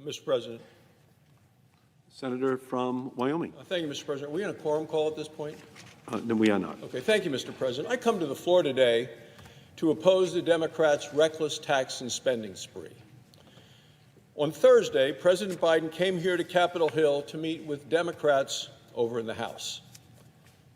Mr. President. Senator from Wyoming. Thank you, Mr. President. Are we on a quorum call at this point? No, we are not. Okay, thank you, Mr. President. I come to the floor today to oppose the Democrats' reckless tax and spending spree. On Thursday, President Biden came here to Capitol Hill to meet with Democrats over in the House.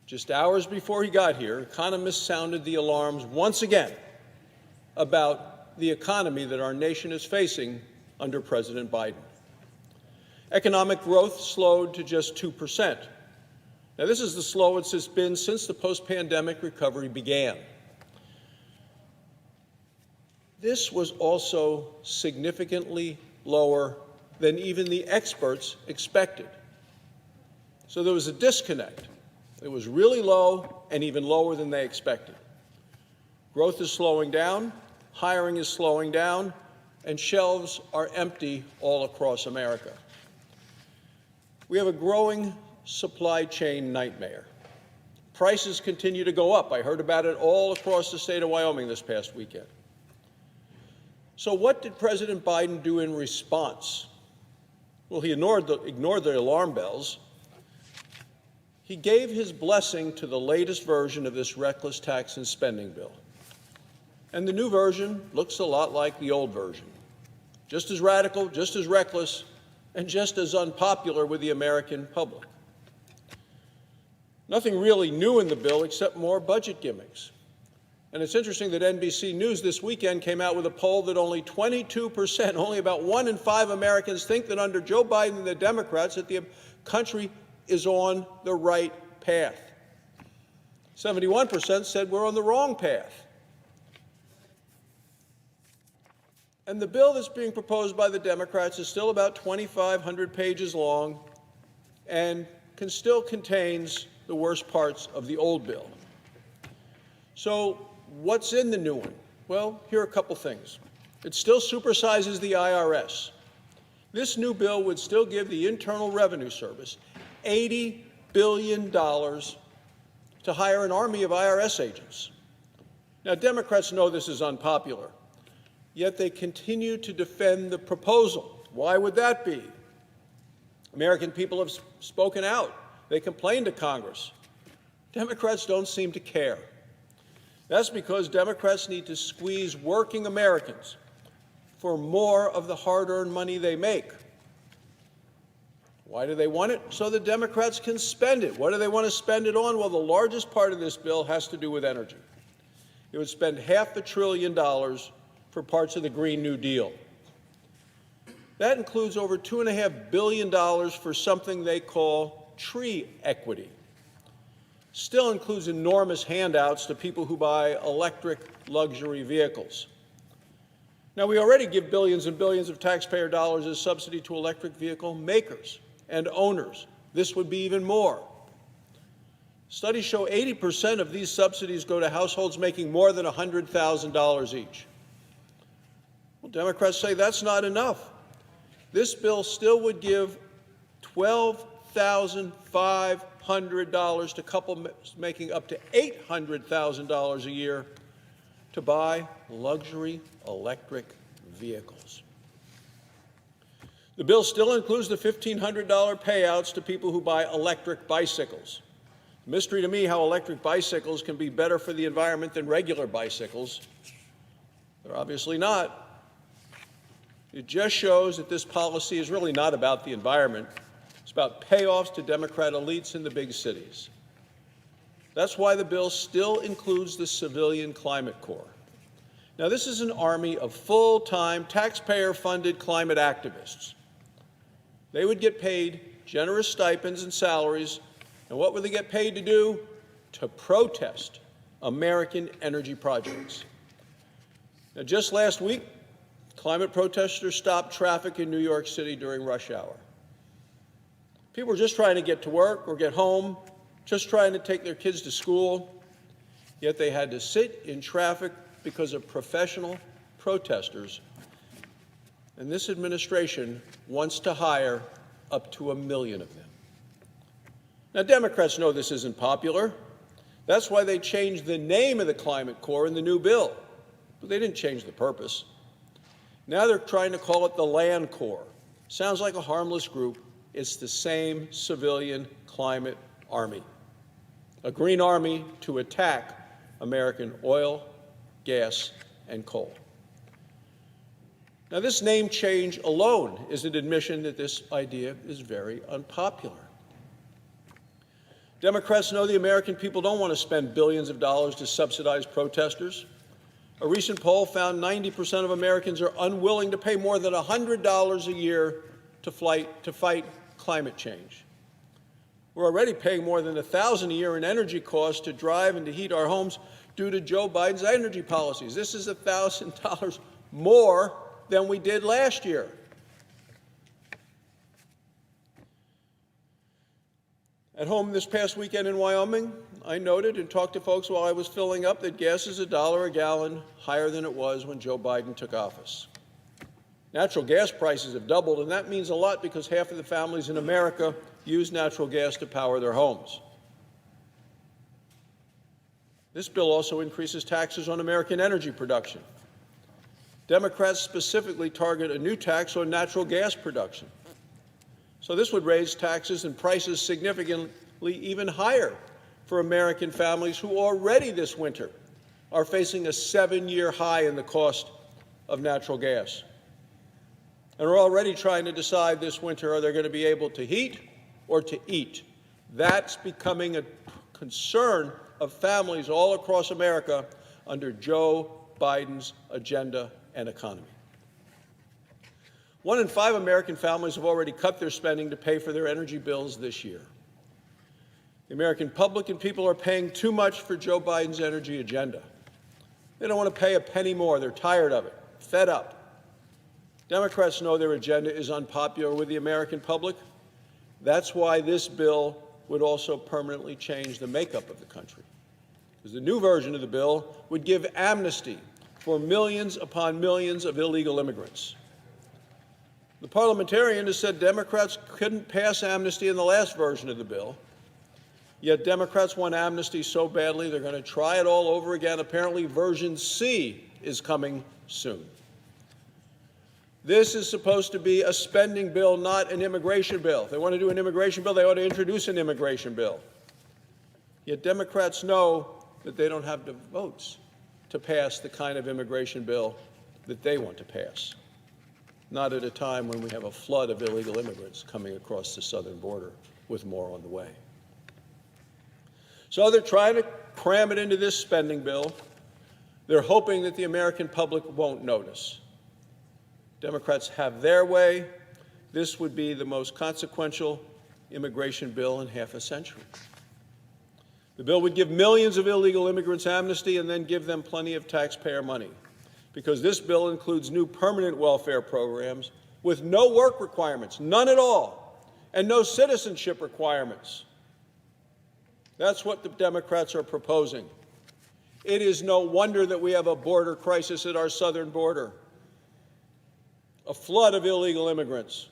Just hours before he got here, economists sounded the alarms once again about the economy that our nation is facing under President Biden. Economic growth slowed to just 2%. Now, this is the slowest it's been since the post-pandemic recovery began. This was also significantly lower than even the experts expected. So there was a disconnect. It was really low and even lower than they expected. Growth is slowing down, hiring is slowing down, and shelves are empty all across America. We have a growing supply chain nightmare. Prices continue to go up. I heard about it all across the state of Wyoming this past weekend. So what did President Biden do in response? Well, he ignored the alarm bells. He gave his blessing to the latest version of this reckless tax and spending bill. And the new version looks a lot like the old version. Just as radical, just as reckless, and just as unpopular with the American public. Nothing really new in the bill except more budget gimmicks. And it's interesting that NBC News this weekend came out with a poll that only 22%, only about 1 in 5 Americans think that under Joe Biden and the Democrats that the country is on the right path. 71% said we're on the wrong path. And the bill that's being proposed by the Democrats is still about 2,500 pages long and still contains the worst parts of the old bill. So what's in the new one? Well, here are a couple things. It still supersizes the IRS. This new bill would still give the Internal Revenue Service $80 billion to hire an army of IRS agents. Now, Democrats know this is unpopular, yet they continue to defend the proposal. Why would that be? American people have spoken out. They complained to Congress. Democrats don't seem to care. That's because Democrats need to squeeze working Americans for more of the hard-earned money they make. Why do they want it? So the Democrats can spend it. What do they want to spend it on? Well, the largest part of this bill has to do with energy. It would spend $500 billion for parts of the Green New Deal. That includes over $2.5 billion for something they call tree equity. Still includes enormous handouts to people who buy electric luxury vehicles. Now, we already give billions and billions of taxpayer dollars as subsidy to electric vehicle makers and owners. This would be even more. Studies show 80% of these subsidies go to households making more than $100,000 each. Well, Democrats say that's not enough. This bill still would give $12,500 to couples making up to $800,000 a year to buy luxury electric vehicles. The bill still includes the $1,500 payouts to people who buy electric bicycles. Mystery to me how electric bicycles can be better for the environment than regular bicycles. They're obviously not. It just shows that this policy is really not about the environment. It's about payoffs to Democrat elites in the big cities. That's why the bill still includes the Civilian Climate Corps. Now, this is an army of full-time, taxpayer-funded climate activists. They would get paid generous stipends and salaries, and what would they get paid to do? To protest American energy projects. Now, just last week, climate protesters stopped traffic in New York City during rush hour. People were just trying to get to work or get home, just trying to take their kids to school, yet they had to sit in traffic because of professional protesters. And this administration wants to hire up to 1 million of them. Now, Democrats know this isn't popular. That's why they changed the name of the Climate Corps in the new bill. But they didn't change the purpose. Now they're trying to call it the Land Corps. Sounds like a harmless group. It's the same civilian climate army, a green army to attack American oil, gas, and coal. Now, this name change alone is an admission that this idea is very unpopular. Democrats know the American people don't want to spend billions of dollars to subsidize protesters. A recent poll found 90% of Americans are unwilling to pay more than $100 a year to fight climate change. We're already paying more than $1,000 a year in energy costs to drive and to heat our homes due to Joe Biden's energy policies. This is $1,000 more than we did last year. At home this past weekend in Wyoming, I noted and talked to folks while I was filling up that gas is $1 a gallon higher than it was when Joe Biden took office. Natural gas prices have doubled, and that means a lot because half of the families in America use natural gas to power their homes. This bill also increases taxes on American energy production. Democrats specifically target a new tax on natural gas production. So this would raise taxes and prices significantly even higher for American families who already this winter are facing a 7-year high in the cost of natural gas. And are already trying to decide this winter, are they going to be able to heat or to eat? That's becoming a concern of families all across America under Joe Biden's agenda and economy. 1 in 5 American families have already cut their spending to pay for their energy bills this year. The American public and people are paying too much for Joe Biden's energy agenda. They don't want to pay a penny more. They're tired of it, fed up. Democrats know their agenda is unpopular with the American public. That's why this bill would also permanently change the makeup of the country. Because the new version of the bill would give amnesty for millions upon millions of illegal immigrants. The parliamentarian has said Democrats couldn't pass amnesty in the last version of the bill, yet Democrats want amnesty so badly they're going to try it all over again. Apparently, version C is coming soon. This is supposed to be a spending bill, not an immigration bill. If they want to do an immigration bill, they ought to introduce an immigration bill. Yet Democrats know that they don't have the votes to pass the kind of immigration bill that they want to pass. Not at a time when we have a flood of illegal immigrants coming across the southern border with more on the way. So they're trying to cram it into this spending bill. They're hoping that the American public won't notice. Democrats have their way. This would be the most consequential immigration bill in half a century. The bill would give millions of illegal immigrants amnesty and then give them plenty of taxpayer money, because this bill includes new permanent welfare programs with no work requirements, none at all, and no citizenship requirements. That's what the Democrats are proposing. It is no wonder that we have a border crisis at our southern border, a flood of illegal immigrants.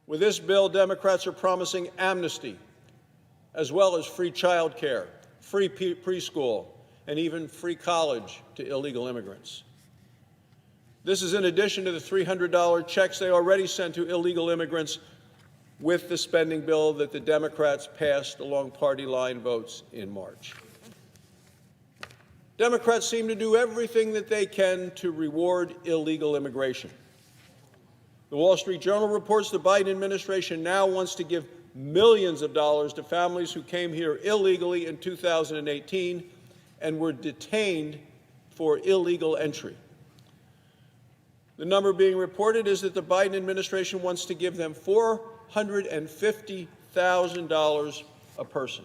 With this bill, Democrats are promising amnesty, as well as free child care, free preschool, and even free college to illegal immigrants. This is in addition to the $300 checks they already sent to illegal immigrants with the spending bill that the Democrats passed along party line votes in March. Democrats seem to do everything that they can to reward illegal immigration. The Wall Street Journal reports the Biden administration now wants to give millions of dollars to families who came here illegally in 2018 and were detained for illegal entry. The number being reported is that the Biden administration wants to give them $450,000 a person.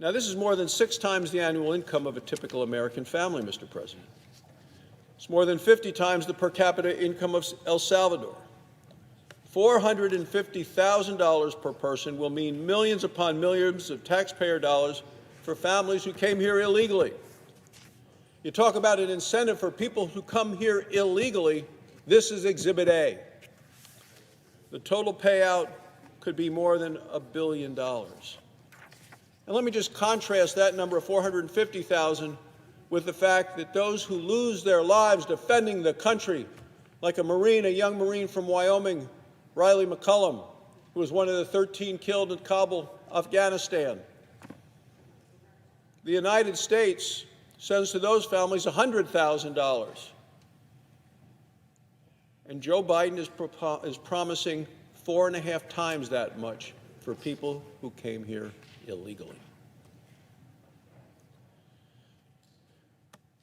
Now, this is more than 6 times the annual income of a typical American family, Mr. President. It's more than 50 times the per capita income of El Salvador. $450,000 per person will mean millions upon millions of taxpayer dollars for families who came here illegally. You talk about an incentive for people who come here illegally. This is Exhibit A. The total payout could be more than $1 billion. And let me just contrast that number of $450,000 with the fact that those who lose their lives defending the country, like a young Marine from Wyoming, Riley McCullum, who was one of the 13 killed in Kabul, Afghanistan. The United States sends to those families $100,000. And Joe Biden is promising 4.5 times that much for people who came here illegally.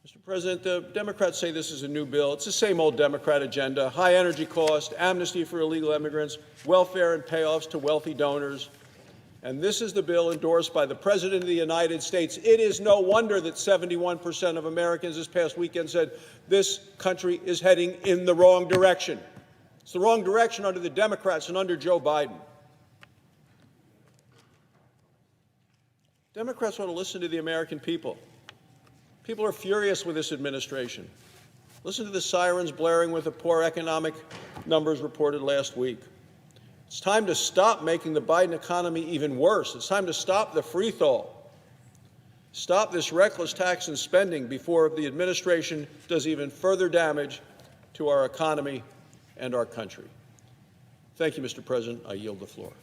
Mr. President, the Democrats say this is a new bill. It's the same old Democrat agenda: high energy cost, amnesty for illegal immigrants, welfare and payoffs to wealthy donors. And this is the bill endorsed by the President of the United States. It is no wonder that 71% of Americans this past weekend said this country is heading in the wrong direction. It's the wrong direction under the Democrats and under Joe Biden. Democrats want to listen to the American people. People are furious with this administration. Listen to the sirens blaring with the poor economic numbers reported last week. It's time to stop making the Biden economy even worse. It's time to stop the freethaw. Stop this reckless tax and spending before the administration does even further damage to our economy and our country. Thank you, Mr. President. I yield the floor.